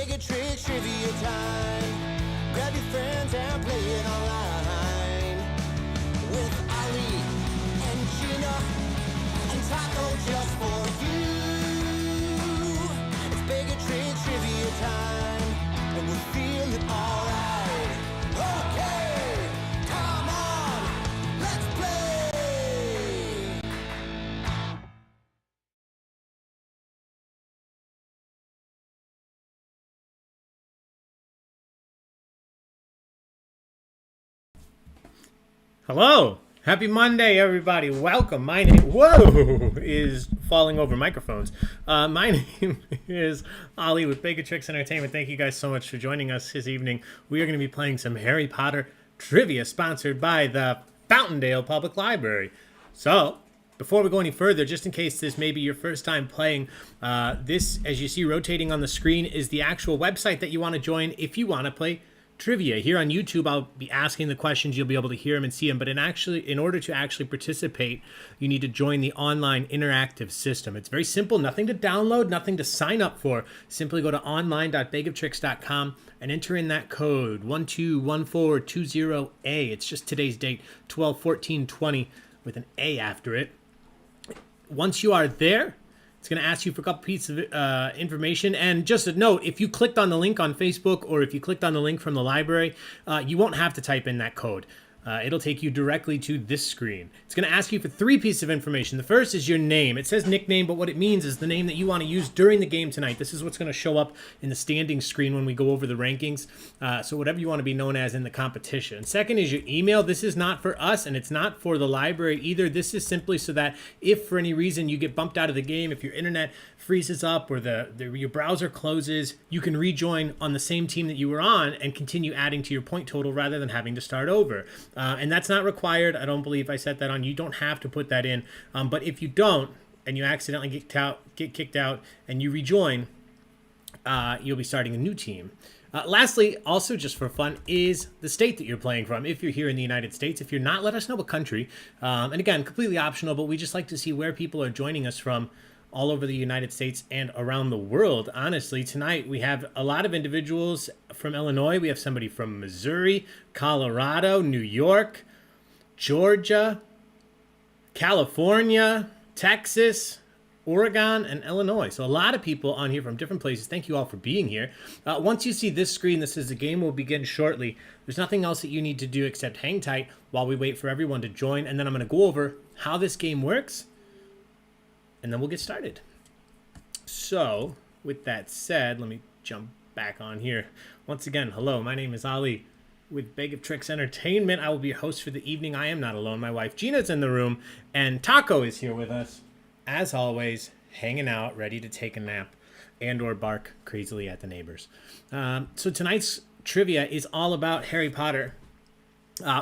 Trick trivia time. Grab your friends and play it online. With Ali and Gina and Taco just for you. It's Baig Trick trivia time, and we're feeling alright. Okay, come on, let's play. Hello, happy Monday, everybody. Welcome. My name, is falling over microphones. My name is Ali with Baig Tricks Entertainment. Thank you guys so much for joining us this evening. We are going to be playing some Harry Potter trivia sponsored by the Fountaindale Public Library. So, before we go any further, just in case this may be your first time playing, this, as you see rotating on the screen, is the actual website that you want to join if you want to play trivia. Here on YouTube, I'll be asking the questions. You'll be able to hear them and see them. But in order to actually participate, you need to join the online interactive system. It's very simple. Nothing to download, nothing to sign up for. Simply go to online.baigoftricks.com and enter in that code 121420A. It's just today's date, 12/14/20, with an A after it. Once you are there, it's going to ask you for a couple pieces of information. And just a note, if you clicked on the link on Facebook or if you clicked on the link from the library, you won't have to type in that code. It'll take you directly to this screen. It's going to ask you for 3 pieces of information. The first is your name. It says nickname, but what it means is the name that you want to use during the game tonight. This is what's going to show up in the standing screen when we go over the rankings. So whatever you want to be known as in the competition. Second is your email. This is not for us, and it's not for the library either. This is simply so that if for any reason you get bumped out of the game, if your internet freezes up or your browser closes, you can rejoin on the same team that you were on and continue adding to your point total rather than having to start over. And that's not required. I don't believe I set that on. You don't have to put that in. But if you don't, and you accidentally get kicked out, and you rejoin, you'll be starting a new team. Lastly, also just for fun, is the state that you're playing from. If you're here in the United States, if you're not, let us know what country. And again, completely optional, but we just like to see where people are joining us from all over the United States and around the world. Honestly, tonight we have a lot of individuals from Illinois. We have somebody from Missouri, Colorado, New York, Georgia, California, Texas, Oregon, and Illinois. So a lot of people on here from different places. Thank you all for being here. Once you see this screen that says the game will begin shortly, there's nothing else that you need to do except hang tight while we wait for everyone to join. And then I'm going to go over how this game works, and then we'll get started. So, with that said, let me jump back on here. Once again, hello, my name is Ali with Baig Tricks Entertainment. I will be your host for the evening. I am not alone. My wife Gina's in the room, and Taco is here with us, as always, hanging out, ready to take a nap and or bark crazily at the neighbors. So tonight's trivia is all about Harry Potter.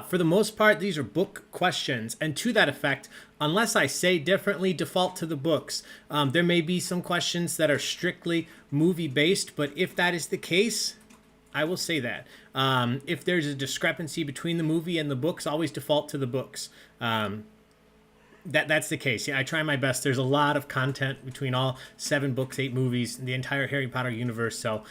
For the most part, these are book questions, and to that effect, unless I say differently, default to the books. There may be some questions that are strictly movie-based, but if that is the case, I will say that. If there's a discrepancy between the movie and the books, always default to the books. That's the case. Yeah, I try my best. There's a lot of content between all 7 books, 8 movies, the entire Harry Potter universe, so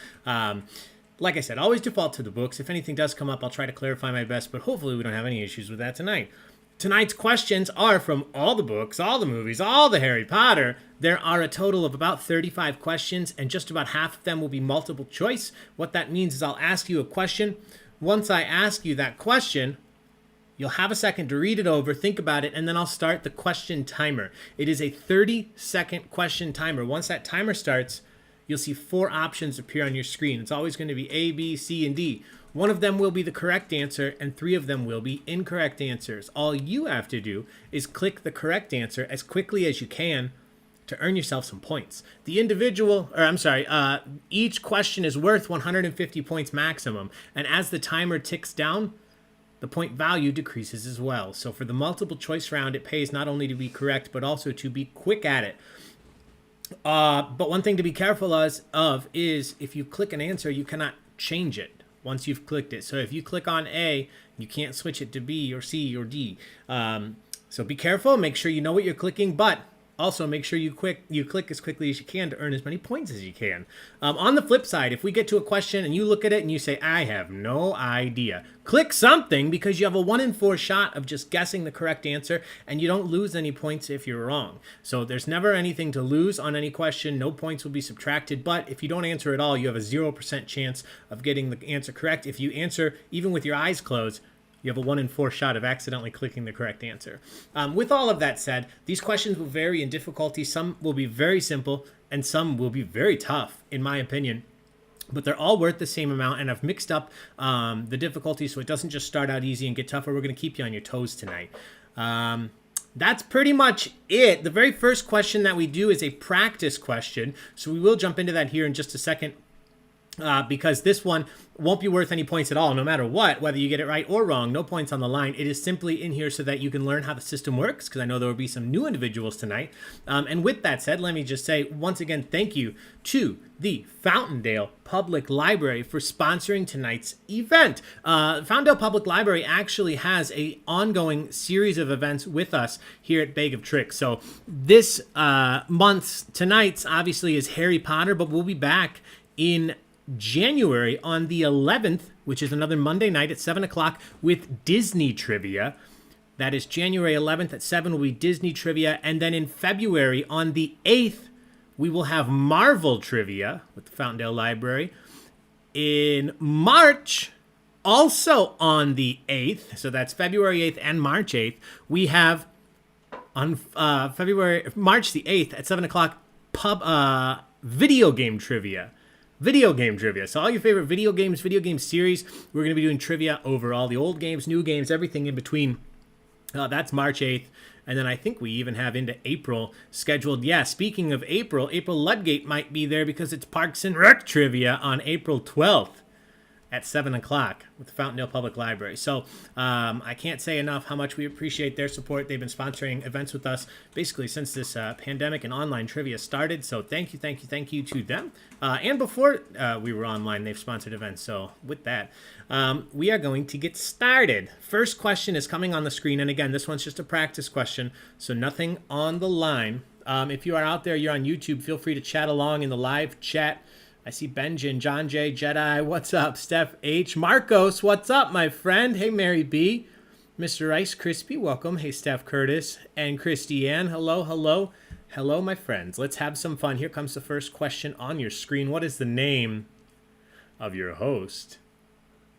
like I said, always default to the books. If anything does come up, I'll try to clarify my best, but hopefully we don't have any issues with that tonight. Tonight's questions are from all the books, all the movies, all the Harry Potter. There are a total of about 35 questions, and just about half of them will be multiple choice. What that means is I'll ask you a question. Once I ask you that question, you'll have a second to read it over, think about it, and then I'll start the question timer. It is a 30-second question timer. Once that timer starts, you'll see 4 options appear on your screen. It's always going to be A, B, C, and D. One of them will be the correct answer, and 3 of them will be incorrect answers. All you have to do is click the correct answer as quickly as you can to earn yourself some points. Each question is worth 150 points maximum, and as the timer ticks down, the point value decreases as well. So for the multiple choice round, it pays not only to be correct, but also to be quick at it. But one thing to be careful of is if you click an answer, you cannot change it once you've clicked it. So if you click on A, you can't switch it to B or C or D. So be careful. Make sure you know what you're clicking. But Also, make sure you click as quickly as you can to earn as many points as you can. On the flip side, if we get to a question and you look at it and you say, I have no idea, click something, because you have a 1 in 4 shot of just guessing the correct answer, and you don't lose any points if you're wrong. So there's never anything to lose on any question. No points will be subtracted, but if you don't answer at all, you have a 0% chance of getting the answer correct. If you answer even with your eyes closed, you have a 1 in 4 shot of accidentally clicking the correct answer. With all of that said, these questions will vary in difficulty. Some will be very simple, and some will be very tough, in my opinion. But they're all worth the same amount, and I've mixed up the difficulty so it doesn't just start out easy and get tougher. We're going to keep you on your toes tonight. That's pretty much it. The very first question that we do is a practice question, so we will jump into that here in just a second. Because this one won't be worth any points at all, no matter what, whether you get it right or wrong. No points on the line. It is simply in here so that you can learn how the system works, because I know there will be some new individuals tonight. And with that said, let me just say once again, thank you to the Fountaindale Public Library for sponsoring tonight's event. Fountaindale Public Library actually has an ongoing series of events with us here at Baig of Tricks. So this tonight's obviously is Harry Potter, but we'll be back in January on the 11th, which is another Monday night at 7 o'clock with Disney Trivia. That is January 11th at 7 will be Disney Trivia. And then in February on the 8th, we will have Marvel Trivia with the Fountaindale Library. In March, also on the 8th, so that's February 8th and March 8th, we have on March the 8th at 7 o'clock video game trivia. So all your favorite video game series, we're going to be doing trivia over all the old games, new games, everything in between. That's March 8th. And then I think we even have into April scheduled. Yeah, speaking of April Ludgate might be there because it's Parks and Rec trivia on April 12th at 7 o'clock with the Fountaindale Public Library. So I can't say enough how much we appreciate their support. They've been sponsoring events with us basically since this pandemic and online trivia started. So thank you to them. And before we were online, they've sponsored events. So with that, we are going to get started. First question is coming on the screen. And again, this one's just a practice question, so nothing on the line. If you are out there, you're on YouTube, feel free to chat along in the live chat. I see Benjin, John J, Jedi, what's up? Steph H, Marcos, what's up, my friend? Hey, Mary B, Mr. Rice Crispy, welcome. Hey, Steph Curtis and Christiane, hello, my friends. Let's have some fun. Here comes the first question on your screen. What is the name of your host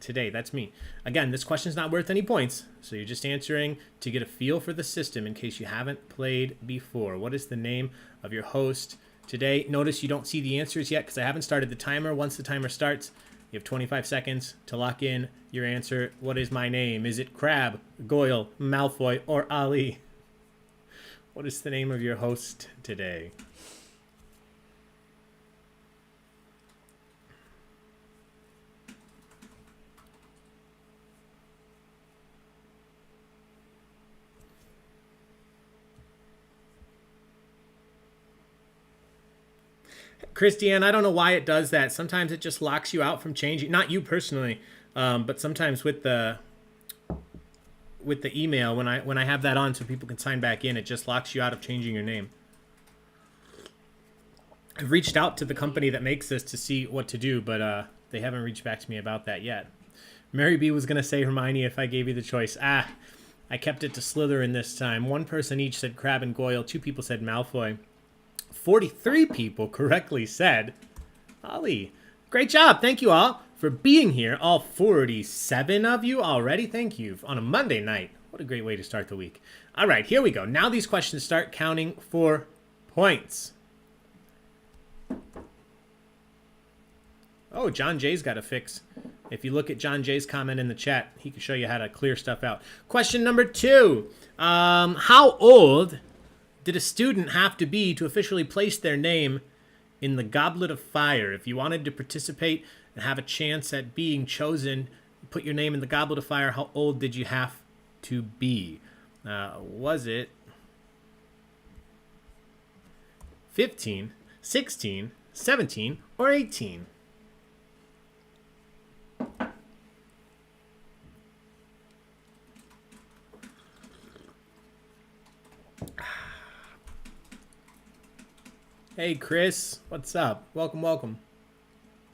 today? That's me. Again, this question's not worth any points, so you're just answering to get a feel for the system in case you haven't played before. What is the name of your host today? Notice you don't see the answers yet because I haven't started the timer. Once the timer starts, you have 25 seconds to lock in your answer. What is my name? Is it Crab, Goyle, Malfoy, or Ali? What is the name of your host today? Christiane, I don't know why it does that. Sometimes it just locks you out from changing. Not you personally, but sometimes with the email, when I have that on so people can sign back in, it just locks you out of changing your name. I've reached out to the company that makes this to see what to do, but they haven't reached back to me about that yet. Mary B was going to say Hermione if I gave you the choice. I kept it to Slytherin this time. One person each said Crab and Goyle. 2 people said Malfoy. 43 people correctly said Ali. Great job. Thank you all for being here. All 47 of you already. Thank you on a Monday night. What a great way to start the week. All right, here we go. Now these questions start counting for points. Oh, John Jay's got a fix. If you look at John Jay's comment in the chat, he can show you how to clear stuff out. Question number 2. How old did a student have to be to officially place their name in the Goblet of Fire? If you wanted to participate and have a chance at being chosen, put your name in the Goblet of Fire, how old did you have to be? Was it 15, 16, 17, or 18? Hey, Chris. What's up? Welcome, welcome.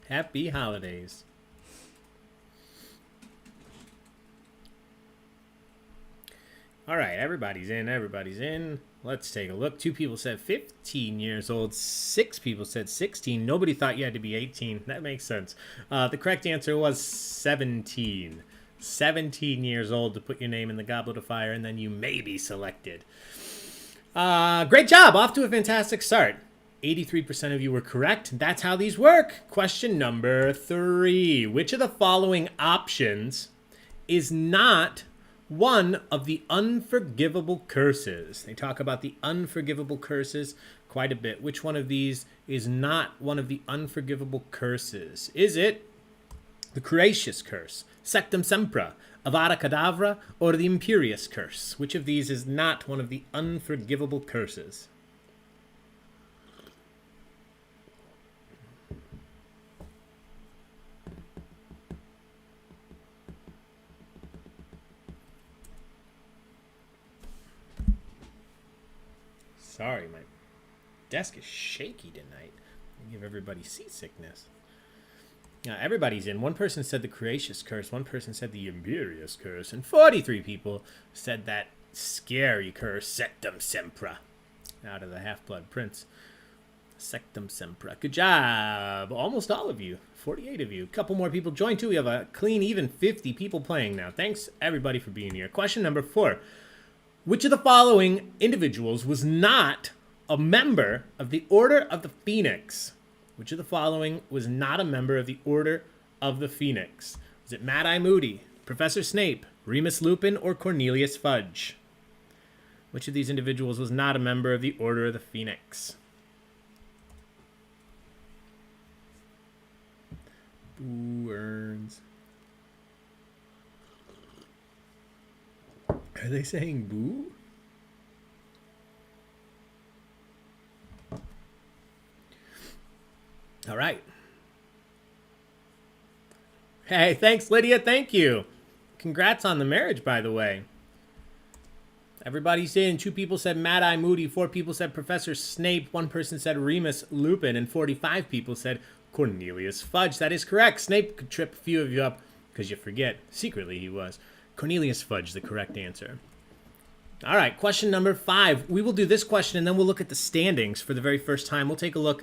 Happy holidays. All right, everybody's in. Let's take a look. 2 people said 15 years old. 6 people said 16. Nobody thought you had to be 18. That makes sense. The correct answer was 17. 17 years old to put your name in the Goblet of Fire, and then you may be selected. Great job. Off to a fantastic start. 83% of you were correct. That's how these work. Question number 3. Which of the following options is not one of the unforgivable curses? They talk about the unforgivable curses quite a bit. Which one of these is not one of the unforgivable curses? Is it the Curacious Curse, Sectum Sempra, Avada Kedavra, or the Imperious Curse? Which of these is not one of the unforgivable curses? Sorry, my desk is shaky tonight. I give everybody seasickness. Everybody's in. 1 person said the Curacious Curse. 1 person said the Imperious Curse. And 43 people said that scary curse, Sectum Sempra. Out of the Half-Blood Prince. Sectum Sempra. Good job. Almost all of you. 48 of you. A couple more people joined too. We have a clean, even 50 people playing now. Thanks, everybody, for being here. Question number 4. Which of the following individuals was not a member of the Order of the Phoenix? Which of the following was not a member of the Order of the Phoenix? Was it Mad-Eye Moody, Professor Snape, Remus Lupin, or Cornelius Fudge? Which of these individuals was not a member of the Order of the Phoenix? Boo earns. Are they saying boo? All right. Hey, thanks, Lydia. Thank you. Congrats on the marriage, by the way. Everybody's in. 2 people said Mad-Eye Moody. 4 people said Professor Snape. 1 person said Remus Lupin. And 45 people said Cornelius Fudge. That is correct. Snape could trip a few of you up because you forget. Secretly, he was. Cornelius Fudge, the correct answer. All right, question number 5. We will do this question, and then we'll look at the standings for the very first time. We'll take a look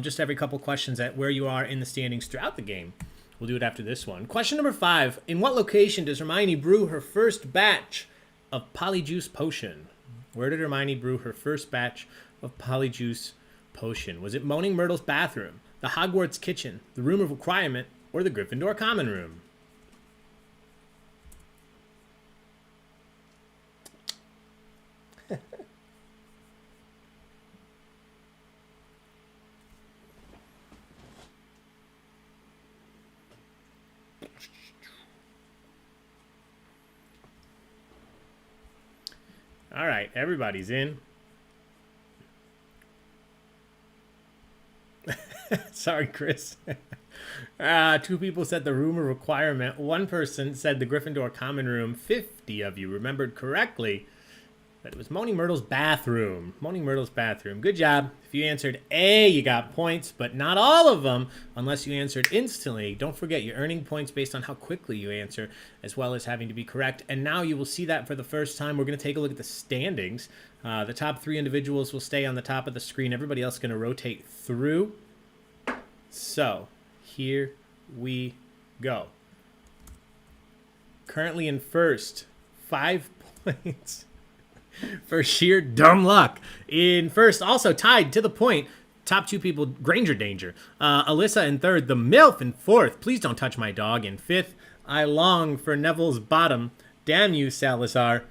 just every couple questions at where you are in the standings throughout the game. We'll do it after this one. Question number 5. In what location does Hermione brew her first batch of Polyjuice Potion? Where did Hermione brew her first batch of Polyjuice Potion? Was it Moaning Myrtle's bathroom, the Hogwarts kitchen, the Room of Requirement, or the Gryffindor common room? All right, everybody's in. Sorry, Chris. 2 people said the Room of Requirement. 1 person said the Gryffindor common room. 50 of you remembered correctly that it was Moaning Myrtle's bathroom. Moaning Myrtle's bathroom. Good job. If you answered A, you got points, but not all of them unless you answered instantly. Don't forget, you're earning points based on how quickly you answer, as well as having to be correct. And now you will see that for the first time. We're going to take a look at the standings. The top 3 individuals will stay on the top of the screen. Everybody else is going to rotate through. So, here we go. Currently in first, 5 points. For sheer dumb luck. In first, also tied to the point, top 2 people, Granger Danger. Alyssa in third, the MILF in fourth. Please don't touch my dog. In fifth, I long for Neville's bottom. Damn you, Salazar.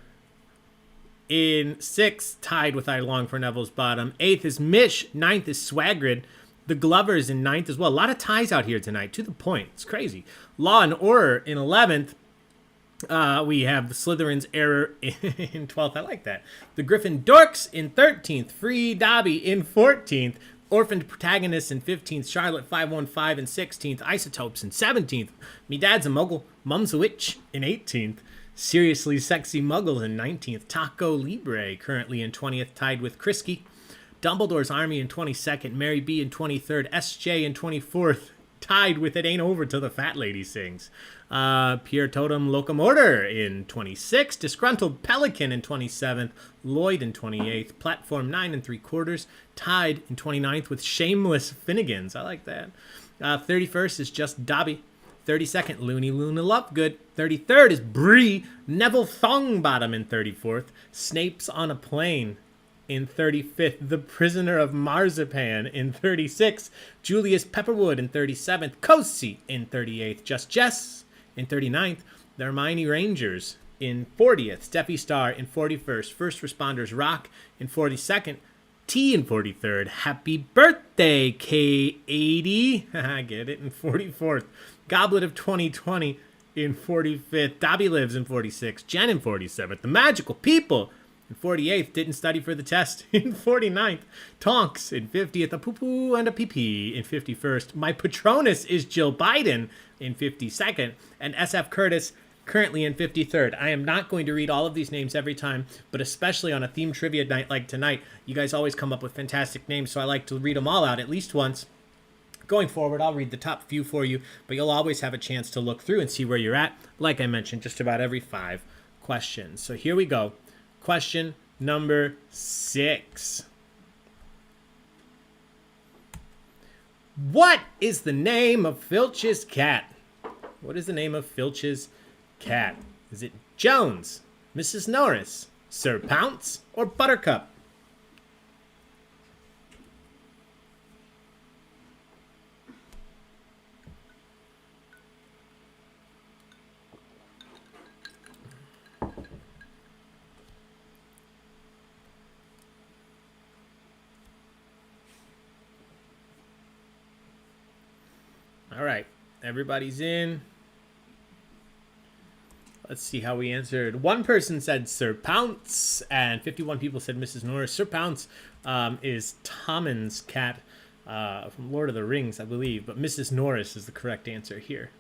In sixth, tied with I long for Neville's bottom. 8th is Mish. 9th is Swagrid. The Glovers in 9th as well. A lot of ties out here tonight, to the point. It's crazy. Law and Order in 11th. We have the Slytherin's Error in 12th. I like that. The Gryffindorks in 13th. Free Dobby in 14th. Orphaned Protagonists in 15th. Charlotte 515 in 16th. Isotopes in 17th. Me Dad's a Muggle. Mum's a Witch in 18th. Seriously Sexy Muggles in 19th. Taco Libre currently in 20th, tied with Krisky. Dumbledore's Army in 22nd, Mary B in 23rd, SJ in 24th, tied with It Ain't Over Till the Fat Lady Sings. Pierre Totem Locomotor in 26th, Disgruntled Pelican in 27th, Lloyd in 28th, Platform 9 and 3/4, tied in 29th with Shameless Finnegans. I like that. 31st is Just Dobby. 32nd, Looney Luna Lovegood. 33rd is Bree Neville Thongbottom in 34th, Snape's on a Plane in 35th, The Prisoner of Marzipan in 36th, Julius Pepperwood in 37th, Cosi in 38th, Just Jess in 39th, the Hermione Rangers in 40th, Steffi Star in 41st, First Responders Rock in 42nd, T in 43rd, Happy Birthday K80, I get it, in 44th, Goblet of 2020 in 45th, Dobby Lives in 46th, Jen in 47th, The Magical People in 48th, Didn't Study for the Test in 49th, Tonks in 50th, A Poo Poo and a Pee Pee in 51st, My Patronus is Jill Biden in 52nd, and SF Curtis currently in 53rd. I am not going to read all of these names every time, but especially on a theme trivia night like tonight, you guys always come up with fantastic names, so I like to read them all out at least once. Going forward, I'll read the top few for you, but you'll always have a chance to look through and see where you're at, like I mentioned, just about every 5 questions. So here we go. Question number 6. What is the name of Filch's cat? What is the name of Filch's cat? Is it Jones, Mrs. Norris, Sir Pounce, or Buttercup? All right, everybody's in. Let's see how we answered. One person said Sir Pounce, and 51 people said Mrs. Norris. Sir Pounce is Tommen's cat from Lord of the Rings, I believe, but Mrs. Norris is the correct answer here.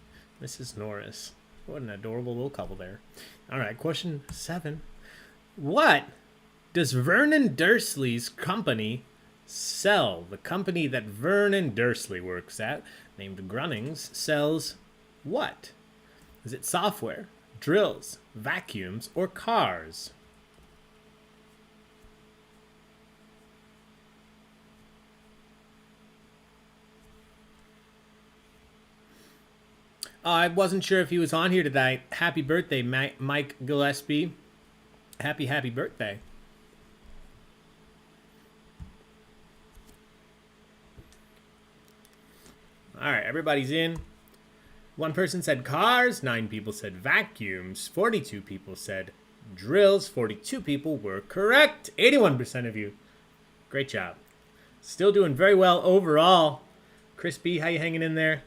Mrs. Norris. What an adorable little couple there. All right, question 7. What does Vernon Dursley's company sell? The company that Vernon Dursley works at, named Grunnings, sells what? Is it software, drills, vacuums, or cars? I wasn't sure if he was on here tonight. Happy birthday, Mike Gillespie. Happy birthday. All right, everybody's in. One person said cars, 9 people said vacuums, 42 people said drills, 42 people were correct. 81% of you. Great job. Still doing very well overall. Chris B, how you hanging in there?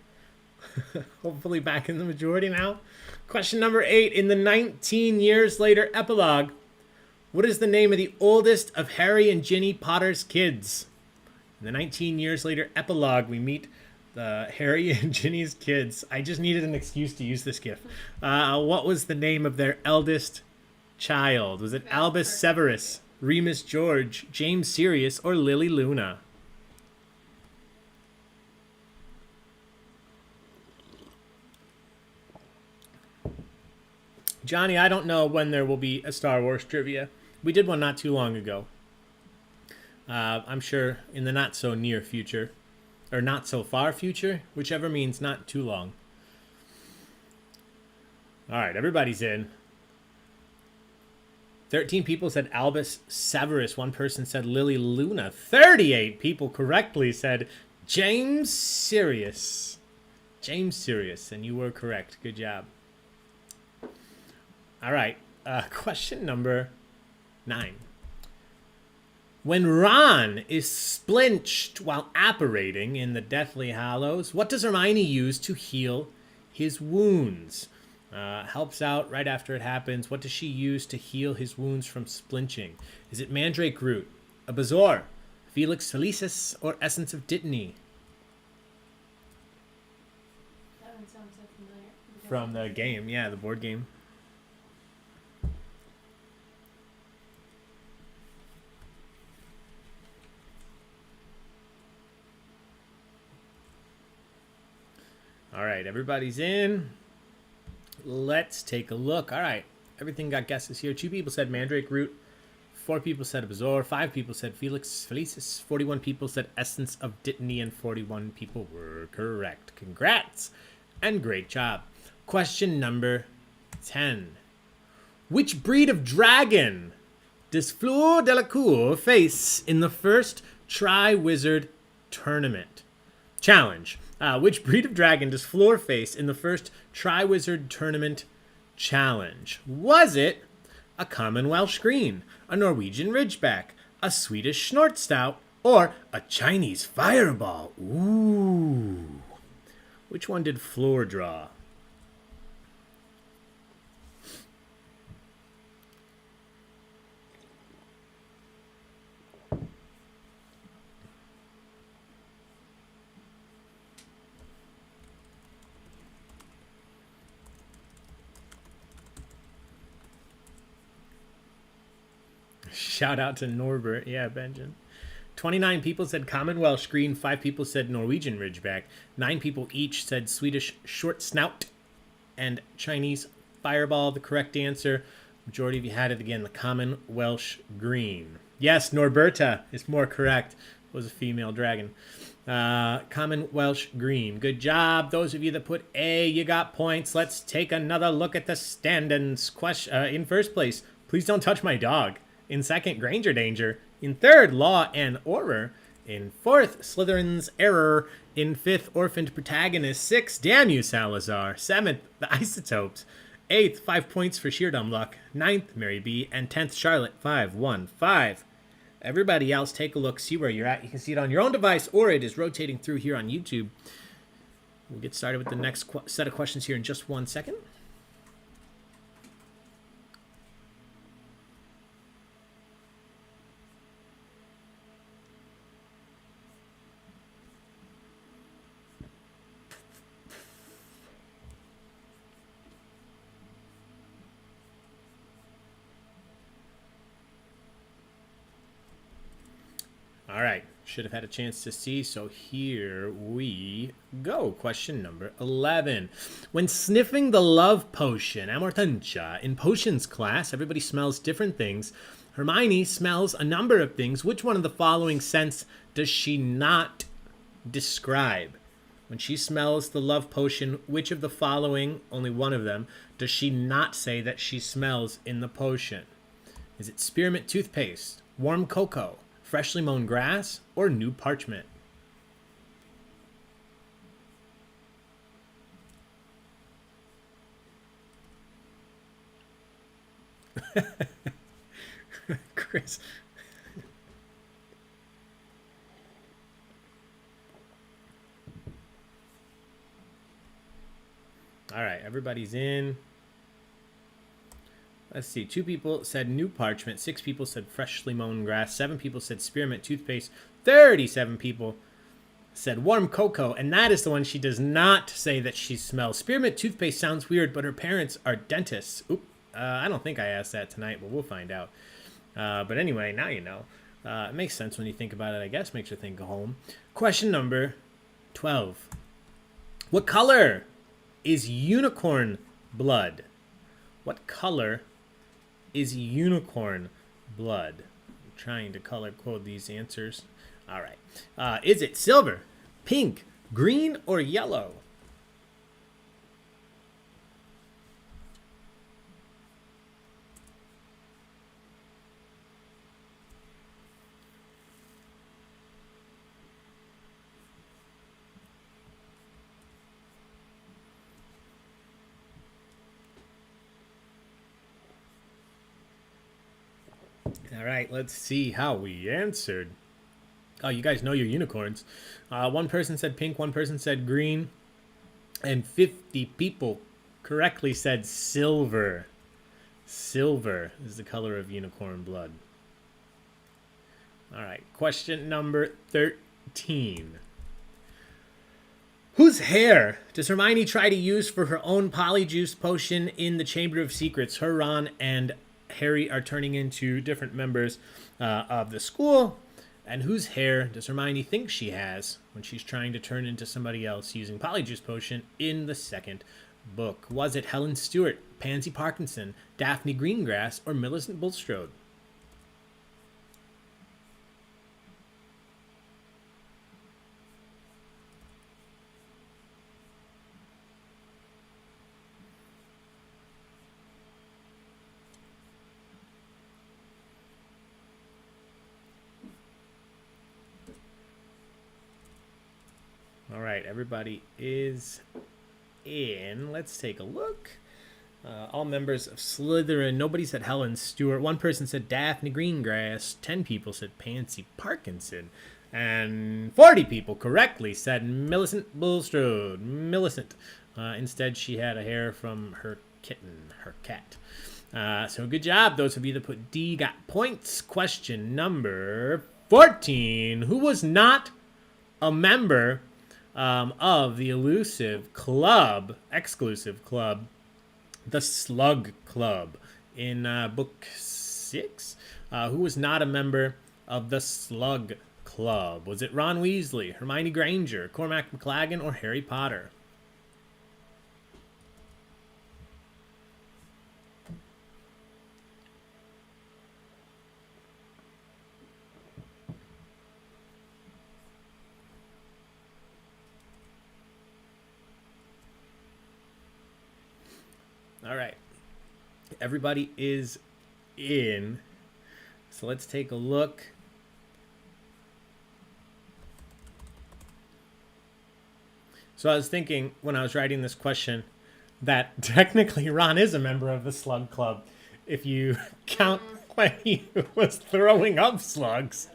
Hopefully back in the majority now. Question number 8. In the 19 years later epilogue, what is the name of the oldest of Harry and Ginny Potter's kids? In the 19 years later epilogue, we meet the Harry and Ginny's kids. I just needed an excuse to use this gif. What was the name of their eldest child? Was it Albus Severus, Remus George, James Sirius, or Lily Luna? Johnny, I don't know when there will be a Star Wars trivia. We did one not too long ago. I'm sure in the not so near future. Or not so far future, whichever means not too long. All right, everybody's in. 13 people said Albus Severus. One person said Lily Luna. 38 people correctly said James Sirius. James Sirius, and you were correct. Good job. All right, question number 9. When Ron is splinched while apparating in the Deathly Hallows, what does Hermione use to heal his wounds? Helps out right after it happens. What does she use to heal his wounds from splinching? Is it Mandrake Root, a Bezoar, Felix Felicis, or Essence of Dittany? That one sounds so familiar. From the game, yeah, the board game. All right, everybody's in. Let's take a look. All right, everything got guesses here. 2 people said Mandrake Root. 4 people said Absorb. 5 people said Felix Felicis. 41 people said Essence of Dittany, and 41 people were correct. Congrats and great job. Question number 10. Which breed of dragon does Fleur Delacour face in the first Tri-Wizard Tournament? Challenge. Which breed of dragon does Fleur face in the first Tri-Wizard Tournament challenge? Was it a common Welsh Green, a Norwegian Ridgeback, a Swedish Snortstout, or a Chinese Fireball? Ooh. Which one did Fleur draw? Shout out to Norbert. Yeah, Benjamin. 29 people said common Welsh Green. 5 people said Norwegian Ridgeback. 9 people each said Swedish Short Snout and Chinese Fireball. The correct answer. Majority of you had it again. The common Welsh Green. Yes, Norberta is more correct. Was a female dragon. Common Welsh Green. Good job. Those of you that put A, you got points. Let's take another look at the standings. In first place, please don't touch my dog. In second, Granger Danger. In third, Law and Order. In fourth, Slytherin's Error. In fifth, Orphaned Protagonist. Sixth, Damn You, Salazar. Seventh, The Isotopes. Eighth, 5 points for Sheer Dumb Luck. Ninth, Mary B. And 10th, Charlotte, 515. Everybody else, take a look, see where you're at. You can see it on your own device, or it is rotating through here on YouTube. We'll get started with the next set of questions here in just 1 second. All right, should have had a chance to see, so here we go. Question number 11. When sniffing the love potion, Amortentia, in potions class, everybody smells different things. Hermione smells a number of things. Which one of the following scents does she not describe? When she smells the love potion, which of the following, only one of them, does she not say that she smells in the potion? Is it spearmint toothpaste, warm cocoa, freshly mown grass, or new parchment? Chris. All right, everybody's in. Let's see. 2 people said new parchment. 6 people said freshly mown grass. 7 people said spearmint toothpaste. 37 people said warm cocoa. And that is the one she does not say that she smells. Spearmint toothpaste sounds weird, but her parents are dentists. Oop. I don't think I asked that tonight, but we'll find out. But anyway, now you know. It makes sense when you think about it, I guess. Makes you think of home. Question number 12. What color is unicorn blood? What color is unicorn blood? I'm trying to color code these answers. All right. Is it silver, pink, green, or yellow? All right, let's see how we answered. Oh, you guys know your unicorns. One person said pink, one person said green, and 50 people correctly said silver. Silver is the color of unicorn blood. All right, question number 13. Whose hair does Hermione try to use for her own Polyjuice Potion in the Chamber of Secrets? Her, Ron, and Harry are turning into different members of the school, And whose hair does Hermione think she has when she's trying to turn into somebody else using Polyjuice Potion in the second book? Was it Helen Stewart, Pansy Parkinson, Daphne Greengrass, or Millicent Bulstrode? All right, everybody is in. Let's take a look. All members of Slytherin. Nobody said Helen Stewart. One person said Daphne Greengrass. 10 people said Pansy Parkinson. And 40 people correctly said Millicent Bulstrode. Millicent. Instead, she had a hair from her kitten, her cat. So good job. Those of you that put D got points. Question number 14. Who was not a member of the exclusive club, the Slug Club, in book 6? Who was not a member of the Slug Club? Was it Ron Weasley, Hermione Granger, Cormac McLaggen, or Harry Potter? All right. Everybody is in. So let's take a look. So I was thinking when I was writing this question that technically Ron is a member of the Slug Club if you count when he was throwing up slugs.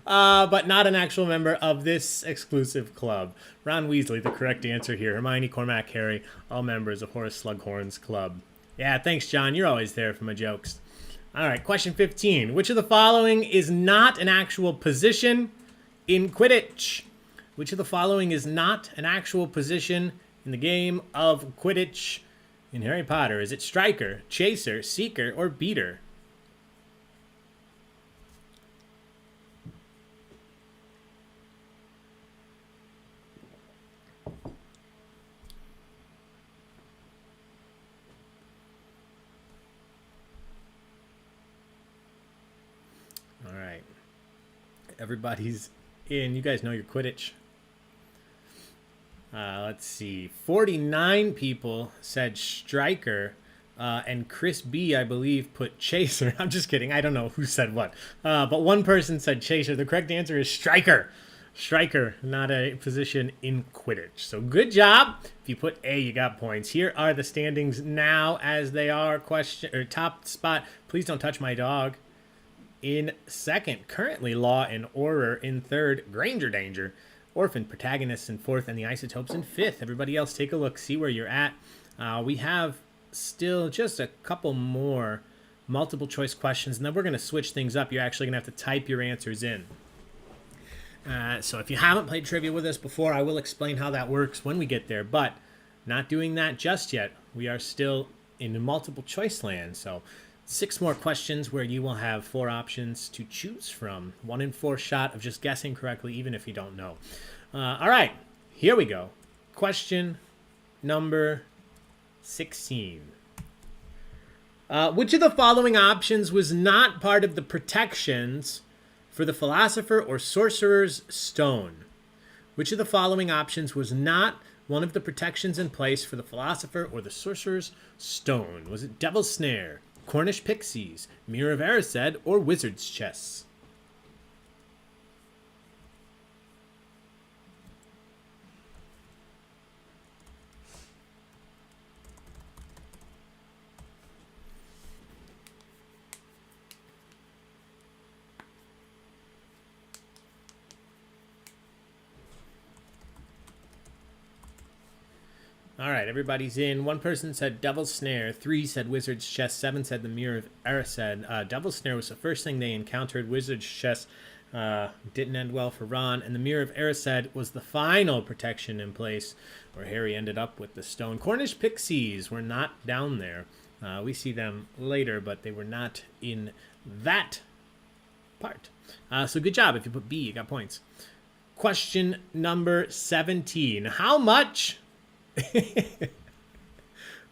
But not an actual member of this exclusive club. Ron Weasley, the correct answer here. Hermione, Cormac, Harry, all members of Horace Slughorn's club. Yeah, thanks, John. You're always there for my jokes. All right, question 15. Which of the following is not an actual position in Quidditch? Which of the following is not an actual position in the game of Quidditch in Harry Potter? Is it striker, chaser, seeker, or beater? All right. Everybody's in. You guys know your Quidditch. Let's see. 49 people said striker. And Chris B, I believe, put chaser. I'm just kidding. I don't know who said what. But one person said chaser. The correct answer is striker. Striker, not a position in Quidditch. So good job. If you put A, you got points. Here are the standings now as they are. Top spot. Please don't touch my dog. In second, currently Law and Order in third, Granger Danger, Orphan Protagonists in fourth, and the Isotopes in fifth. Everybody else, take a look, see where you're at. We have still just a couple more multiple choice questions, and then we're going to switch things up. You're actually going to have to type your answers in. So if you haven't played trivia with us before, I will explain how that works when we get there, but not doing that just yet. We are still in multiple choice land, so 6 more questions where you will have 4 options to choose from. 1 in 4 shot of just guessing correctly, even if you don't know. All right, here we go. Question number 16. Which of the following options was not part of the protections for the Philosopher or Sorcerer's Stone? Which of the following options was not one of the protections in place for the Philosopher or the Sorcerer's Stone? Was it Devil's Snare, Cornish Pixies, Mirror of Erised, or Wizard's Chess? All right, everybody's in. 1 person said Devil's Snare, 3 said Wizard's Chess, 7 said the Mirror of Erised. Devil's Snare was the first thing they encountered. Wizard's Chess didn't end well for Ron, and the Mirror of Erised was the final protection in place where Harry ended up with the stone. Cornish Pixies were not down there. We see them later, but they were not in that part. So good job. If you put B, you got points. Question number 17. How much...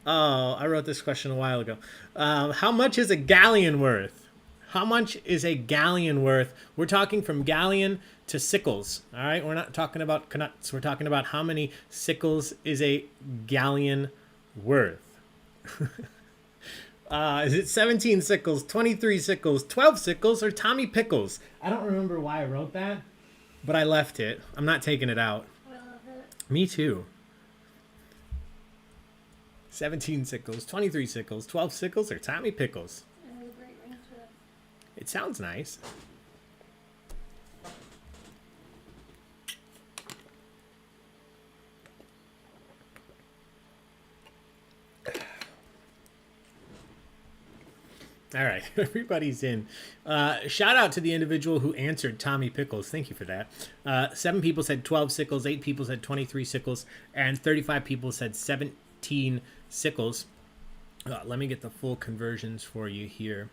Oh, I wrote this question a while ago. How much is a galleon worth? How much is a galleon worth? We're talking from galleon to sickles. All right, we're not talking about knuts. We're talking about how many sickles is a galleon worth. Is it 17 sickles, 23 sickles, 12 sickles, or Tommy Pickles? I don't remember why I wrote that, but I left it. I'm not taking it out. I love it. Me too. 17 sickles, 23 sickles, 12 sickles, or Tommy Pickles? I have a great ring to it. It sounds nice. All right, everybody's in. Shout out to the individual who answered Tommy Pickles. Thank you for that. 7 people said 12 sickles, 8 people said 23 sickles, and 35 people said 17 sickles. Let me get the full conversions for you here.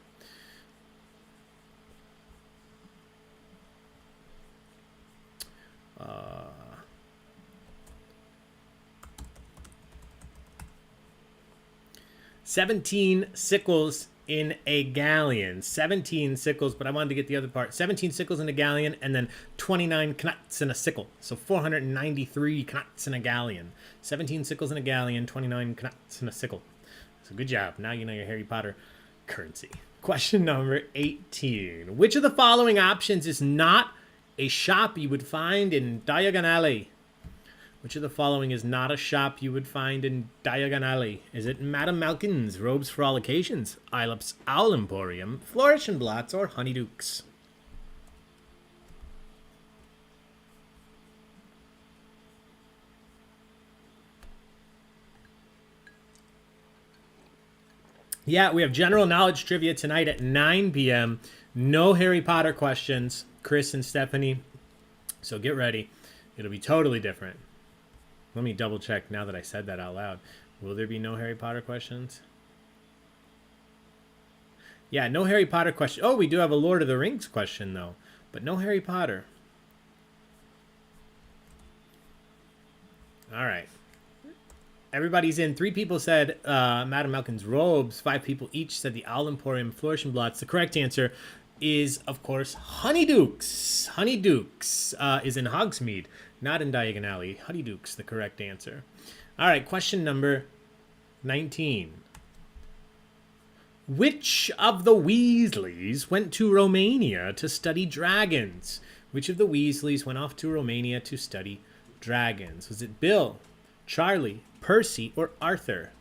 Uh, 17 sickles in a galleon. 17 sickles, but I wanted to get the other part. 17 sickles in a galleon, and then 29 knuts in a sickle. So 493 knuts in a galleon. 17 sickles in a galleon, 29 knuts in a sickle. So good job. Now you know your Harry Potter currency. Question number 18. Which of the following options is not a shop you would find in Diagon Alley? Which of the following is not a shop you would find in Diagon Alley? Is it Madame Malkin's, Robes for All Occasions, Ilep's Owl Emporium, Flourish and Blots, or Honeydukes? Yeah, we have general knowledge trivia tonight at 9 p.m. No Harry Potter questions, Chris and Stephanie. So get ready. It'll be totally different. Let me double check now that I said that out loud. Will there be no Harry Potter questions? Yeah, no Harry Potter question. Oh, we do have a Lord of the Rings question, though. But no Harry Potter. All right. Everybody's in. 3 people said Madame Malkin's Robes. 5 people each said the Owl Emporium, Flourish and Blots. The correct answer is, of course, Honeydukes. Honeydukes is in Hogsmeade, not in Diagon Alley. Honeydukes, the correct answer. All right, question number 19. Which of the Weasleys went to Romania to study dragons? Which of the Weasleys went off to Romania to study dragons? Was it Bill, Charlie, Percy, or Arthur?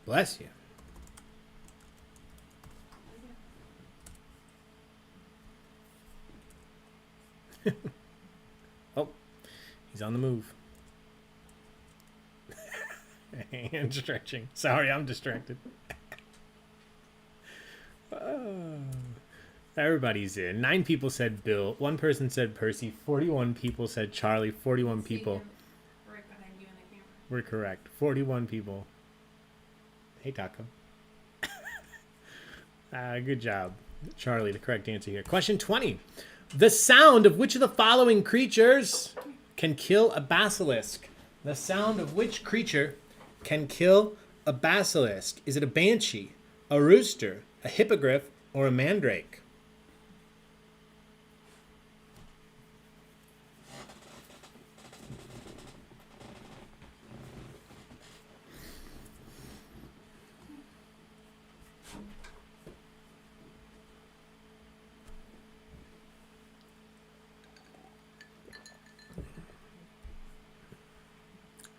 Bless you. Oh, he's on the move. Hand stretching. Sorry, I'm distracted. Everybody's in. 9 people said Bill. 1 person said Percy. 41 people said Charlie. 41 people. Right behind you in the camera. We're correct. 41 people. Hey, Taco. Good job. Charlie, the correct answer here. Question 20. The sound of which of the following creatures can kill a basilisk? The sound of which creature can kill a basilisk? Is it a banshee, a rooster, a hippogriff, or a mandrake?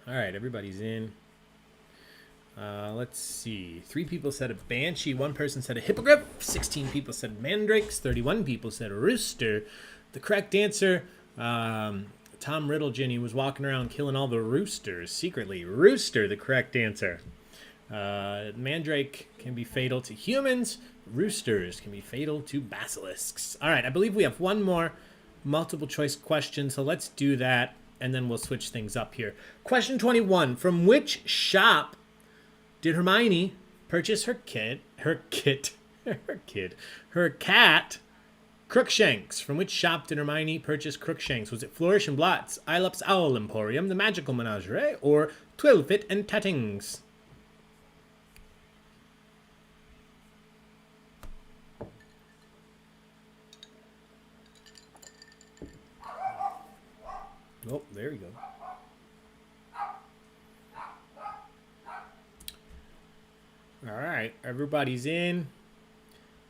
All right, everybody's in. Let's see. 3 people said a banshee. 1 person said a hippogriff. 16 people said mandrakes. 31 people said a rooster. The correct answer, Tom Riddle, Ginny, was walking around killing all the roosters secretly. Rooster, the correct answer. Mandrake can be fatal to humans. Roosters can be fatal to basilisks. All right, I believe we have one more multiple choice question. So let's do that, and then we'll switch things up here. Question 21. From which shop did Hermione purchase her cat, Crookshanks? From which shop did Hermione purchase Crookshanks? Was it Flourish and Blott's, Ilep's Owl Emporium, the Magical Menagerie, or Twilfit and Tettings? Oh, there you go. All right, everybody's in.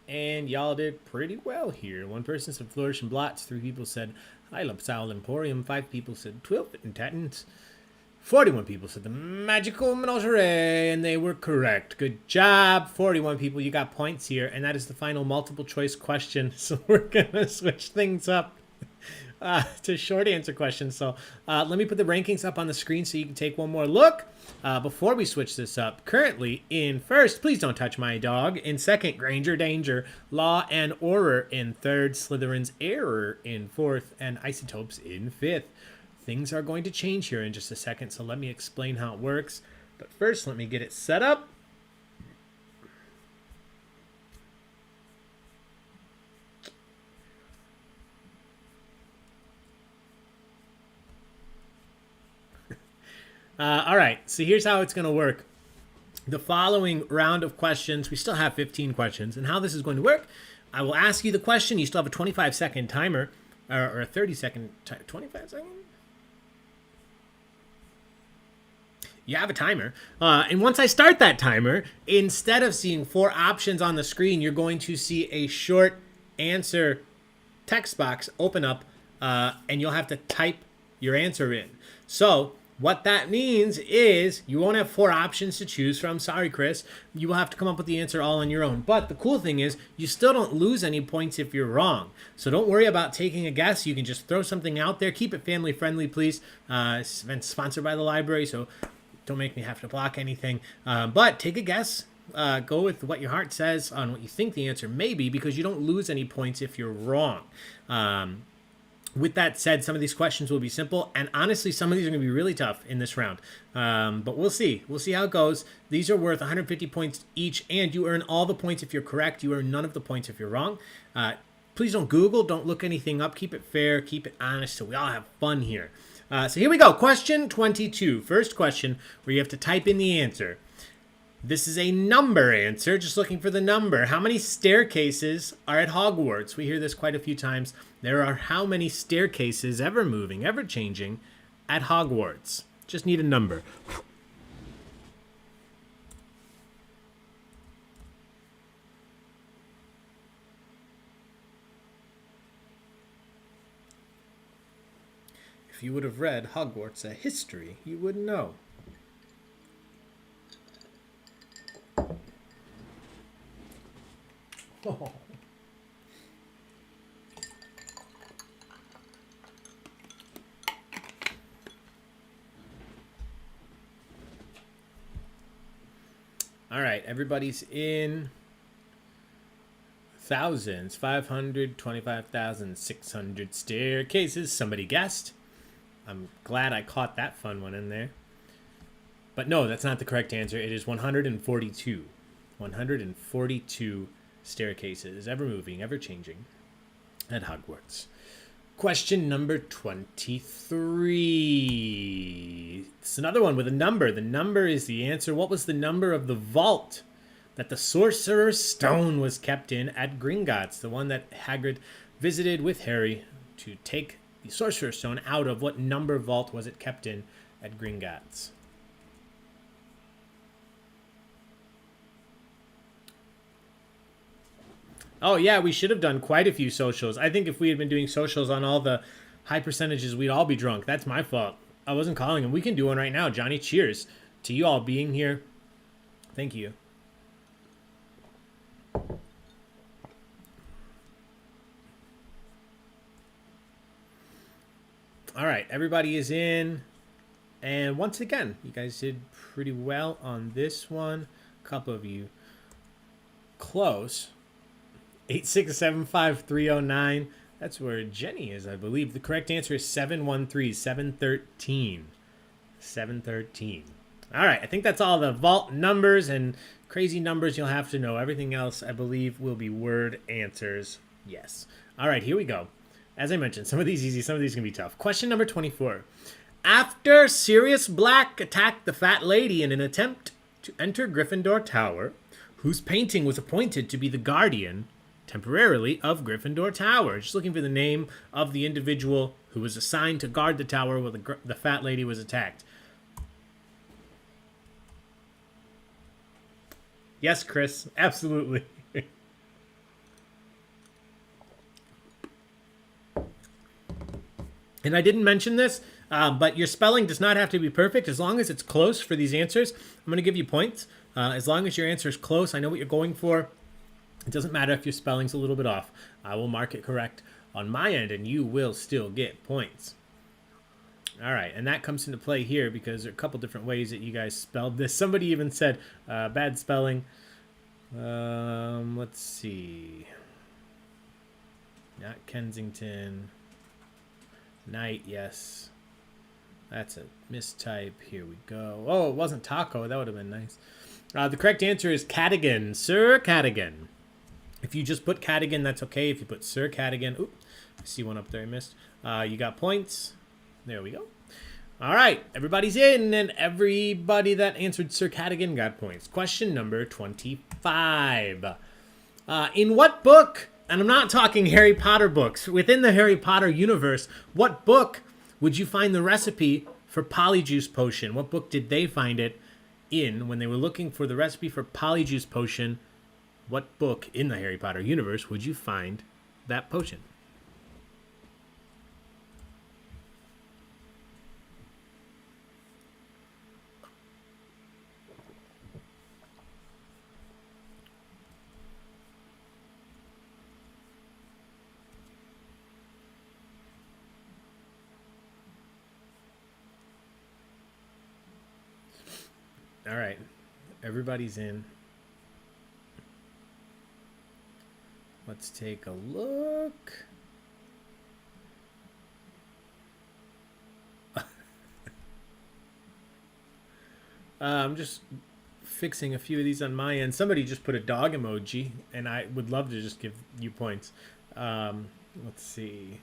And y'all did pretty well here. One person said Flourish and Blots. 3 people said Ilep's Owl Emporium. 5 people said Twilfit and Tettons. 41 people said the Magical Menagerie, and they were correct. Good job. 41 people, you got points here. And that is the final multiple choice question. So we're going to switch things up to short answer questions. So let me put the rankings up on the screen so you can take one more look. Before we switch this up, currently in first, Please Don't Touch My Dog. In second, Granger Danger. Law and Order in third. Slytherin's Error in fourth. And Isotopes in fifth. Things are going to change here in just a second, so let me explain how it works. But first, let me get it set up. All right, so here's how it's going to work. The following round of questions, we still have 15 questions, and how this is going to work, I will ask you the question. You still have a 25-second timer, or a 30-second, 25 second? You have a timer. And once I start that timer, instead of seeing 4 options on the screen, you're going to see a short answer text box open up, and you'll have to type your answer in. So what that means is you won't have 4 options to choose from. Sorry, Chris. You will have to come up with the answer all on your own. But the cool thing is you still don't lose any points if you're wrong. So don't worry about taking a guess. You can just throw something out there. Keep it family friendly, please. It's been sponsored by the library, so don't make me have to block anything. But take a guess. Go with what your heart says on what you think the answer may be, because you don't lose any points if you're wrong. With that said, some of these questions will be simple, and honestly, some of these are going to be really tough in this round. But we'll see. We'll see how it goes. These are worth 150 points each, and you earn all the points if you're correct. You earn none of the points if you're wrong. Please don't Google. Don't look anything up. Keep it fair. Keep it honest, so we all have fun here. So here we go. Question 22. First question where you have to type in the answer. This is a number answer, just looking for the number. How many staircases are at Hogwarts? We hear this quite a few times. There are how many staircases, ever moving, ever changing, at Hogwarts? Just need a number. If you would have read Hogwarts: A History, you would know. Oh. All right, everybody's in. Thousands, 525,600 staircases. Somebody guessed. I'm glad I caught that fun one in there. But no, that's not the correct answer. It is 142. 142 staircases, ever moving, ever changing, at Hogwarts. Question number 23. It's another one with a number. The number is the answer. What was the number of the vault that the Sorcerer's Stone was kept in at Gringotts? The one that Hagrid visited with Harry to take the Sorcerer's Stone out of. What number vault was it kept in at Gringotts? Oh, yeah, we should have done quite a few socials. I think if we had been doing socials on all the high percentages, we'd all be drunk. That's my fault. I wasn't calling them. We can do one right now. Johnny, cheers to you all being here. Thank you. All right, everybody is in. And once again, you guys did pretty well on this one. A couple of you close. 8675309. That's where Jenny is, I believe. The correct answer is 713, 713. 713. All right, I think that's all the vault numbers and crazy numbers you'll have to know. Everything else, I believe, will be word answers. Yes. All right, here we go. As I mentioned, some of these easy, some of these can be tough. Question number 24. After Sirius Black attacked the fat lady in an attempt to enter Gryffindor Tower, whose painting was appointed to be the guardian, temporarily, of Gryffindor Tower? Just looking for the name of the individual who was assigned to guard the tower while the fat lady was attacked. Yes, Chris, absolutely. And I didn't mention this, but your spelling does not have to be perfect. As long as it's close for these answers, I'm going to give you points. As long as your answer is close, I know what you're going for. It doesn't matter if your spelling's a little bit off. I will mark it correct on my end, and you will still get points. All right, and that comes into play here because there are a couple different ways that you guys spelled this. Somebody even said bad spelling. Let's see. Not Kensington. Knight, yes. That's a mistype. Here we go. Oh, it wasn't taco. That would have been nice. The correct answer is Cadogan. Sir Cadogan. If you just put Cadogan, that's okay. If you put Sir Cadogan, oop, I see one up there I missed. You got points. There we go. All right, everybody's in, and everybody that answered Sir Cadogan got points. Question number 25. In what book, and I'm not talking Harry Potter books, within the Harry Potter universe, what book would you find the recipe for Polyjuice Potion? What book did they find it in when they were looking for the recipe for Polyjuice Potion? What book in the Harry Potter universe would you find that potion? All right, everybody's in. Let's take a look. I'm just fixing a few of these on my end. Somebody just put a dog emoji, and I would love to just give you points. Let's see.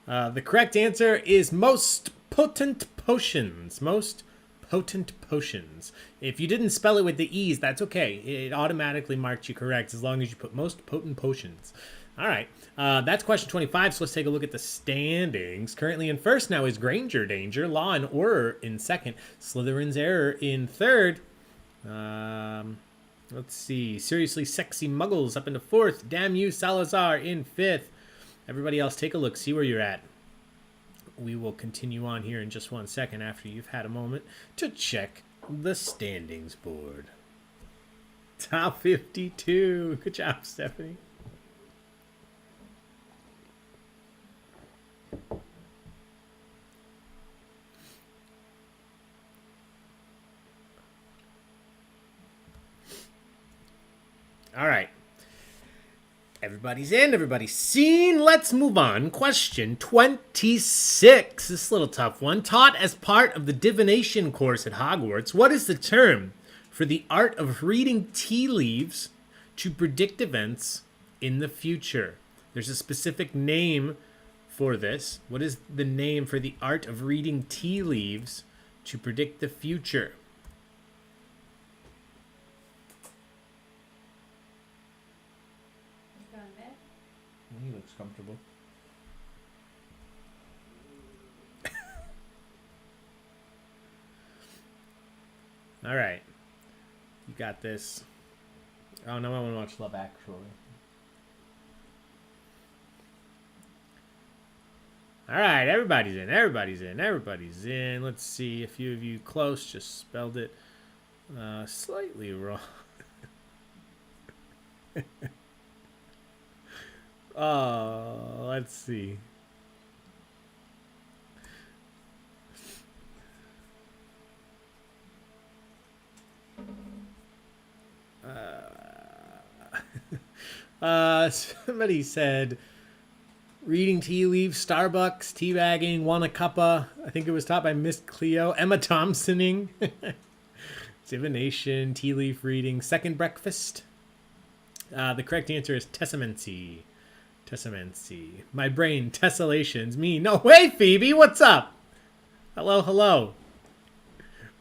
The correct answer is most potent potions. Most potent potions. If you didn't spell it with the E's, that's okay. It automatically marked you correct as long as you put most potent potions. All right. That's question 25, so let's take a look at the standings. Currently in first now is Granger Danger, Law and Order in second, Slytherin's Error in third. Let's see. Seriously Sexy Muggles up into fourth. Damn You Salazar in fifth. Everybody else, take a look. See where you're at. We will continue on here in just 1 second after you've had a moment to check the standings board. Top 52. Good job, Stephanie. All right. Everybody's in, everybody's seen. Let's move on. Question 26. This is a little tough one. Taught as part of the divination course at Hogwarts, what is the term for the art of reading tea leaves to predict events in the future? There's a specific name for this. What is the name for the art of reading tea leaves to predict the future? He looks comfortable. All right. You got this. Oh, no, I want to watch Love Actually. All right, everybody's in. Everybody's in. Everybody's in. Let's see. A few of you close just spelled it slightly wrong. Oh, let's see. Somebody said Reading tea leaves, Starbucks, teabagging, won a cuppa. I think it was taught by Miss Cleo. Emma Thompsoning. Divination, tea leaf reading, second breakfast. The correct answer is Tessamency. Tessamency. My brain, tessellations, me. No way, Phoebe, what's up? Hello, hello.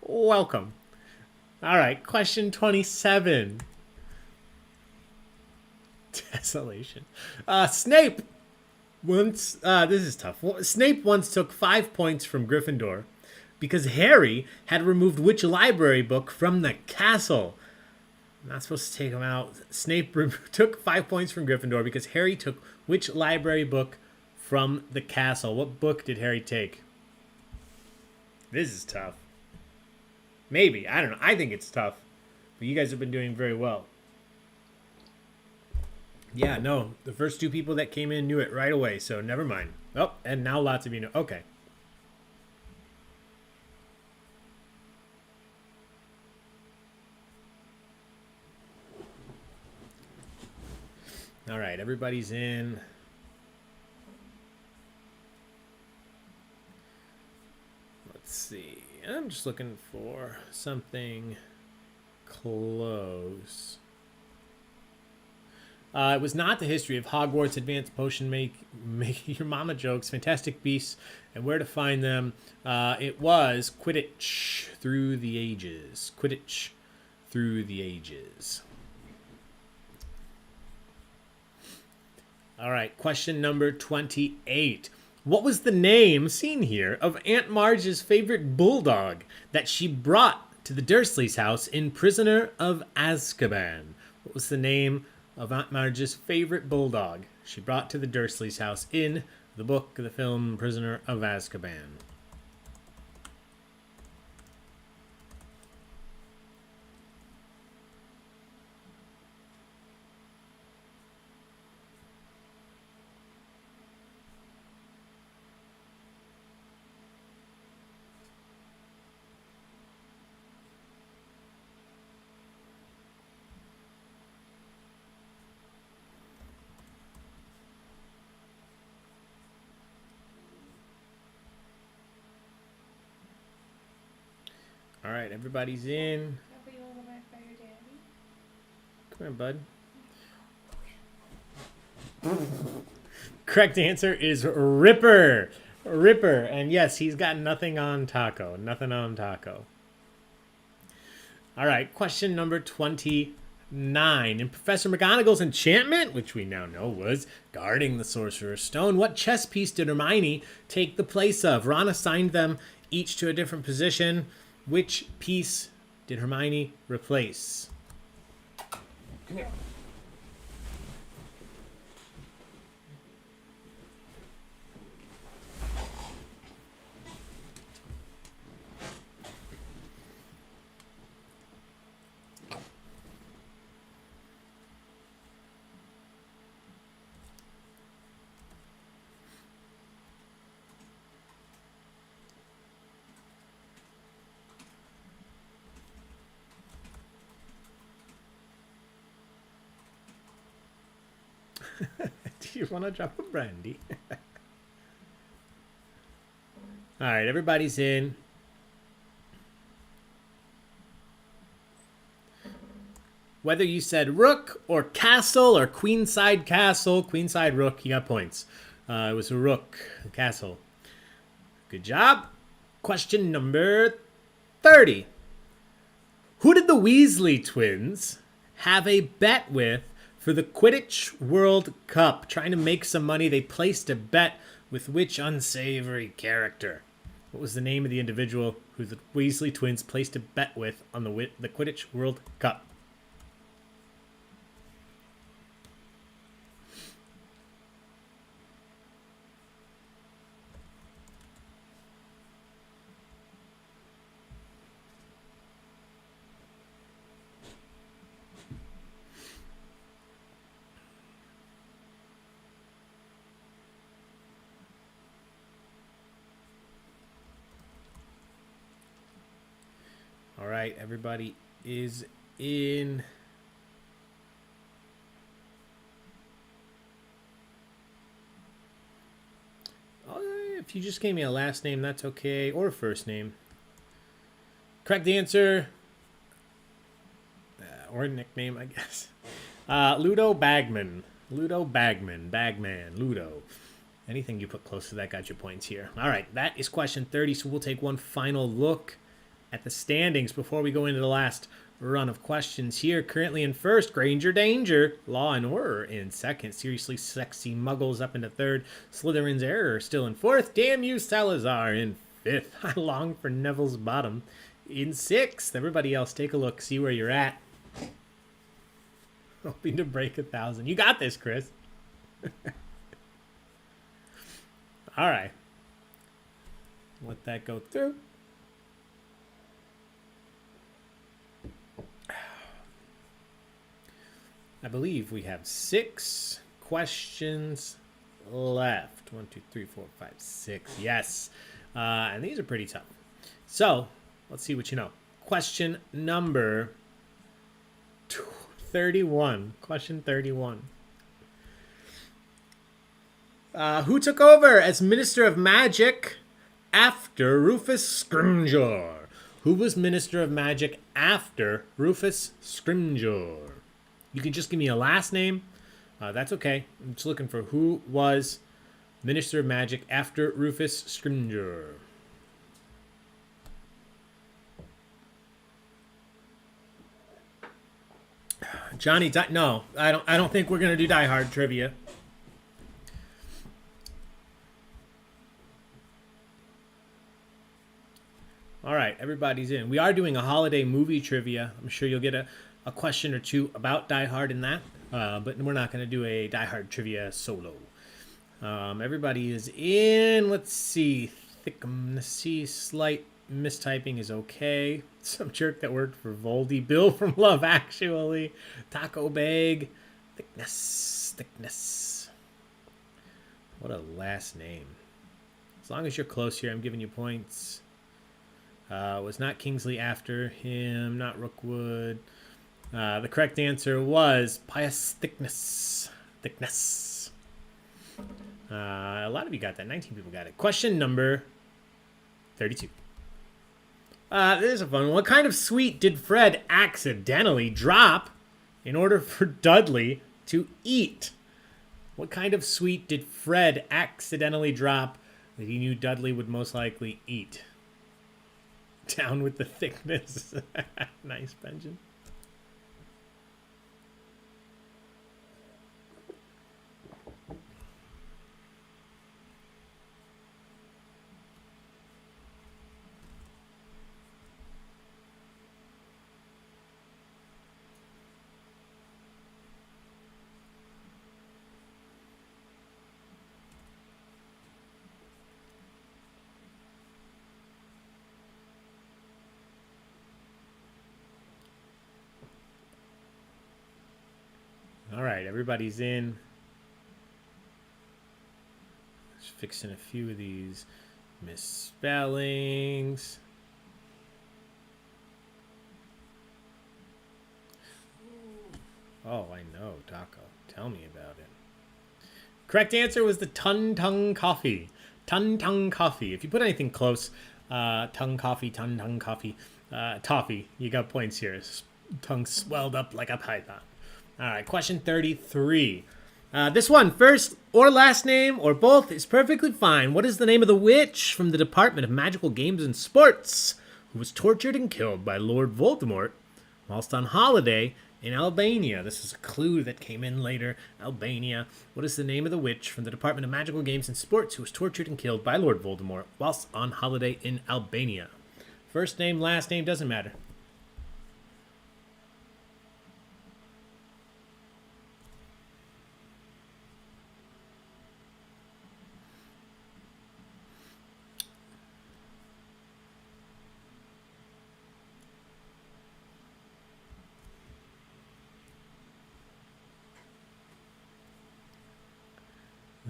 Welcome. All right, question 27. Tessellation. Snape once, this is tough. Snape once took 5 points from Gryffindor because Harry had removed which library book from the castle? I'm not supposed to take him out. Snape took 5 points from Gryffindor because Harry took which library book from the castle? What book did Harry take? This is tough. Maybe. I don't know. I think it's tough. But you guys have been doing very well. Yeah, no. The first two people that came in knew it right away, so never mind. Oh, and now lots of you know. Okay. All right, everybody's in. Let's see. I'm just looking for something close. It was not the history of Hogwarts, advanced potion make your mama jokes, fantastic beasts, and where to find them. It was Quidditch through the ages. Quidditch through the ages. All right, question number 28. What was the name, seen here, of Aunt Marge's favorite bulldog that she brought to the Dursleys' house in Prisoner of Azkaban? What was the name of Aunt Marge's favorite bulldog she brought to the Dursleys' house in the book, the film, Prisoner of Azkaban? All right, everybody's in. Are we all the way by your daddy? Come here, bud. Correct answer is Ripper. Ripper. And yes, he's got nothing on Taco. Nothing on Taco. All right, question number 29. In Professor McGonagall's enchantment, which we now know was guarding the Sorcerer's Stone, what chess piece did Hermione take the place of? Ron assigned them each to a different position. Which piece did Hermione replace? Come here. Do you want to drop a brandy? All right, everybody's in. Whether you said rook or castle or queenside castle, queenside rook, you got points. It was a rook, castle. Good job. Question number 30. Who did the Weasley twins have a bet with for the Quidditch World Cup? Trying to make some money, they placed a bet with which unsavory character? What was the name of the individual who the Weasley twins placed a bet with on the Quidditch World Cup? All right, everybody is in. If you just gave me a last name, that's okay, or a first name. Correct answer, or a nickname, I guess. Ludo Bagman. Ludo Bagman. Bagman. Ludo. Anything you put close to that got your points here. All right, that is question 30, so we'll take one final look at the standings before we go into the last run of questions here. Currently in first, Granger Danger, Law and Order in second, Seriously Sexy Muggles up into third, Slytherin's Error still in fourth, Damn You Salazar in fifth, I Long for Neville's Bottom in sixth. Everybody else, take a look, see where you're at. Hoping to break 1,000. You got this, Chris. All right. Let that go through. I believe we have 6 questions left. 1, 2, 3, 4, 5, 6. Yes. And these are pretty tough. So, let's see what you know. Question number 31. Question 31. Who took over as Minister of Magic after Rufus Scrimgeour? Who was Minister of Magic after Rufus Scrimgeour? You can just give me a last name. That's okay. I'm just looking for who was Minister of Magic after Rufus Scrimgeour. Johnny, no, I don't think we're gonna do Die Hard trivia. All right, everybody's in. We are doing a holiday movie trivia. I'm sure you'll get a question or two about Die Hard in that, but we're not going to do a Die Hard trivia solo. Everybody is in. Let's see. Slight mistyping is okay. Some jerk that worked for Voldy. Bill from Love Actually. Taco Baig. Thickness. What a last name. As long as you're close here, I'm giving you points. Was not Kingsley after him, not Rookwood. The correct answer was Pius Thickness. A lot of you got that. 19 people got it. Question number 32. This is a fun one. What kind of sweet did Fred accidentally drop in order for Dudley to eat? What kind of sweet did Fred accidentally drop that he knew Dudley would most likely eat? Down with the thickness. Nice, Benjamin. All right, everybody's in. Just fixing a few of these misspellings. Oh, I know, Taco. Tell me about it. Correct answer was the Tun Tung Coffee. Tun Tung Coffee. If you put anything close, Tung Coffee, Tun Tung Coffee, toffee, you got points here. Tongue swelled up like a python. All right, question 33. This one, first or last name or both, is perfectly fine. What is the name of the witch from the Department of Magical Games and Sports who was tortured and killed by Lord Voldemort whilst on holiday in Albania? This is a clue that came in later. Albania. What is the name of the witch from the Department of Magical Games and Sports who was tortured and killed by Lord Voldemort whilst on holiday in Albania? First name, last name, doesn't matter.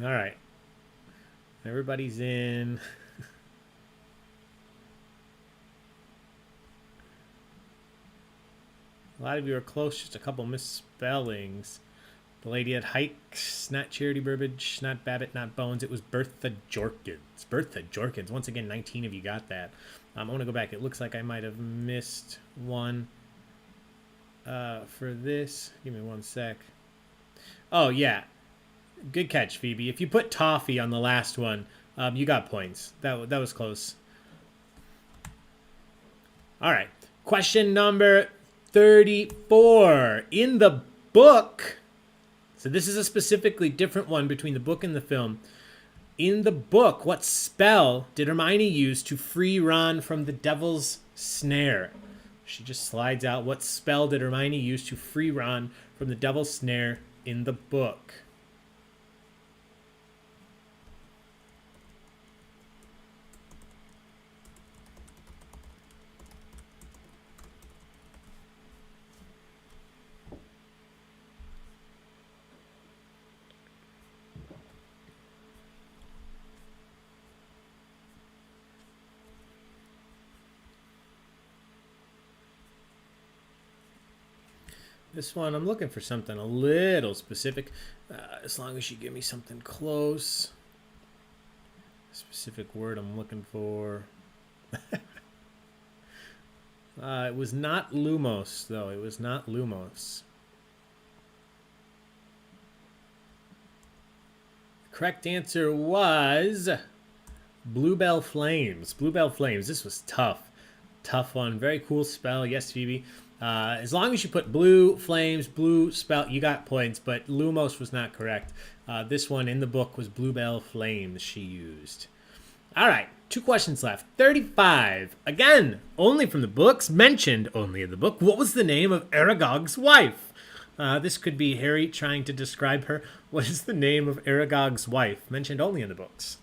All right. Everybody's in. A lot of you are close, just a couple misspellings. The lady at Hikes, not Charity Burbage, not Babbitt, not Bones. It was Bertha Jorkins. Bertha Jorkins. Once again, 19 of you got that. I want to go back. It looks like I might have missed one for this. Give me one sec. Oh, yeah. Good catch, Phoebe. If you put Toffee on the last one, you got points. That was close. All right. Question number 34. In the book, so this is a specifically different one between the book and the film. In the book, what spell did Hermione use to free Ron from the devil's snare? She just slides out. What spell did Hermione use to free Ron from the devil's snare in the book? This one, I'm looking for something a little specific. As long as you give me something close. Specific word I'm looking for. It was not Lumos, though. It was not Lumos. The correct answer was Bluebell Flames. Bluebell Flames. This was tough. Tough one. Very cool spell. Yes, Phoebe. As long as you put blue flames, blue spell, you got points, but Lumos was not correct. This one in the book was Bluebell Flames she used. All right, 2 questions left. 35. Again, only from the books, mentioned only in the book. What was the name of Aragog's wife? This could be Harry trying to describe her. What is the name of Aragog's wife? Mentioned only in the books.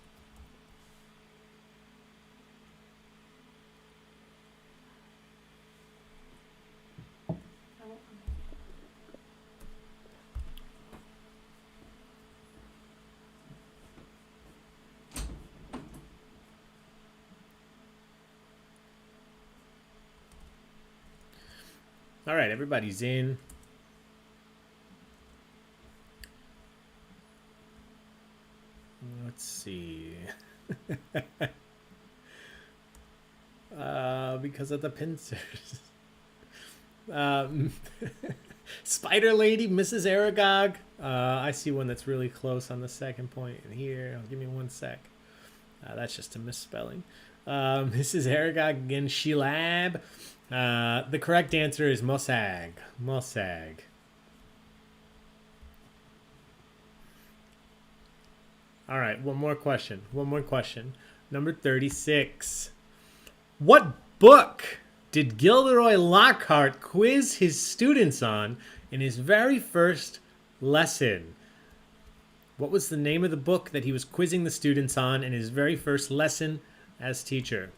All right, everybody's in. Let's see. Because of the pincers. Spider Lady, Mrs. Aragog. I see one that's really close on the second point in here. Give me one sec. That's just a misspelling. Mrs. Aragog again, Shelab. The correct answer is Mossag. Mossag. All right, one more question. One more question. Number 36. What book did Gilderoy Lockhart quiz his students on in his very first lesson? What was the name of the book that he was quizzing the students on in his very first lesson as teacher?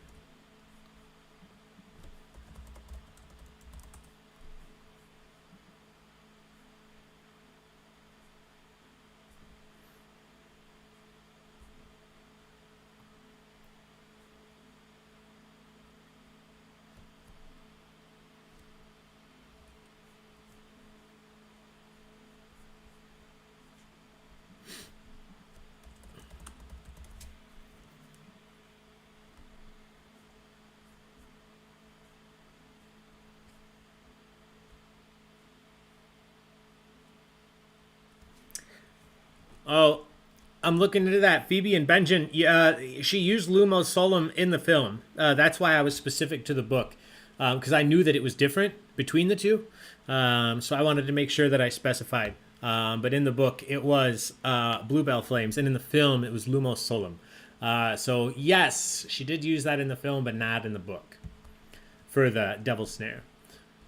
Oh, I'm looking into that. Phoebe and Benjen, she used Lumos Solum in the film. That's why I was specific to the book, because I knew that it was different between the two. So I wanted to make sure that I specified. But in the book, it was Bluebell Flames, and in the film, it was Lumos Solum. So yes, she did use that in the film, but not in the book for the Devil's Snare.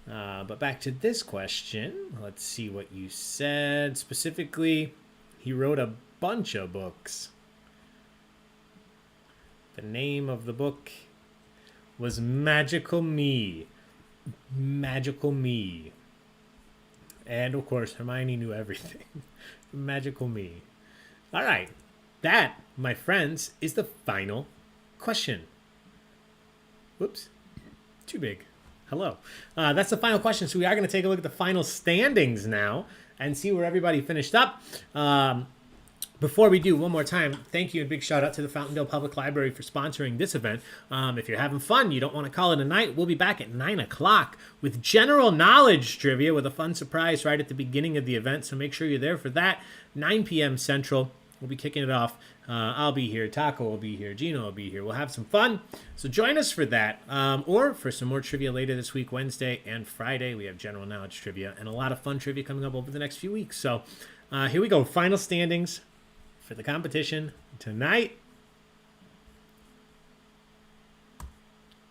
But back to this question. Let's see what you said. Specifically, he wrote a bunch of books. The name of the book was Magical Me. Magical Me. And, of course, Hermione knew everything. Magical Me. All right. That, my friends, is the final question. Whoops. Too big. Hello. That's the final question. So we are going to take a look at the final standings now. and see where everybody finished up. Before we do, one more time, thank you and big shout out to the Fountaindale Public Library for sponsoring this event. If you're having fun, you don't want to call it a night, we'll be back at 9 o'clock with general knowledge trivia with a fun surprise right at the beginning of the event. So make sure you're there for that. 9 p.m. Central. We'll be kicking it off. I'll be here. Taco will be here. Gino will be here. We'll have some fun. So join us for that. Or for some more trivia later this week, Wednesday and Friday. We have general knowledge trivia and a lot of fun trivia coming up over the next few weeks. So here we go. Final standings for the competition tonight.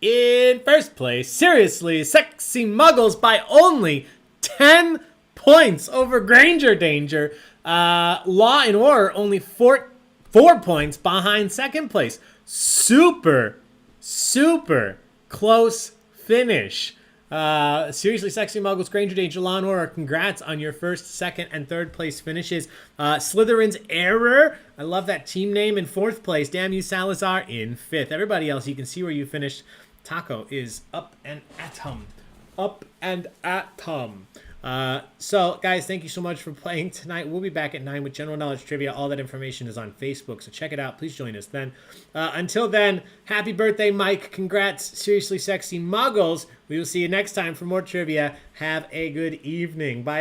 In first place, seriously, Sexy Muggles by only 10 points over Granger Danger. Law and Order only 4 points behind second place. Super close finish. Seriously, Sexy Muggles, Granger Danger, Law and Order, congrats on your first, second, and third place finishes. Slytherin's Error, I love that team name, in fourth place. Damn you, Salazar, in fifth. Everybody else, you can see where you finished. Taco is up and atom. Up and atom. So, guys, thank you so much for playing tonight. We'll be back at 9 with general knowledge trivia. All that information is on Facebook, so check it out. Please join us then. Until then, happy birthday, Mike. Congrats, Seriously Sexy Muggles. We will see you next time for more trivia. Have a good evening. Bye.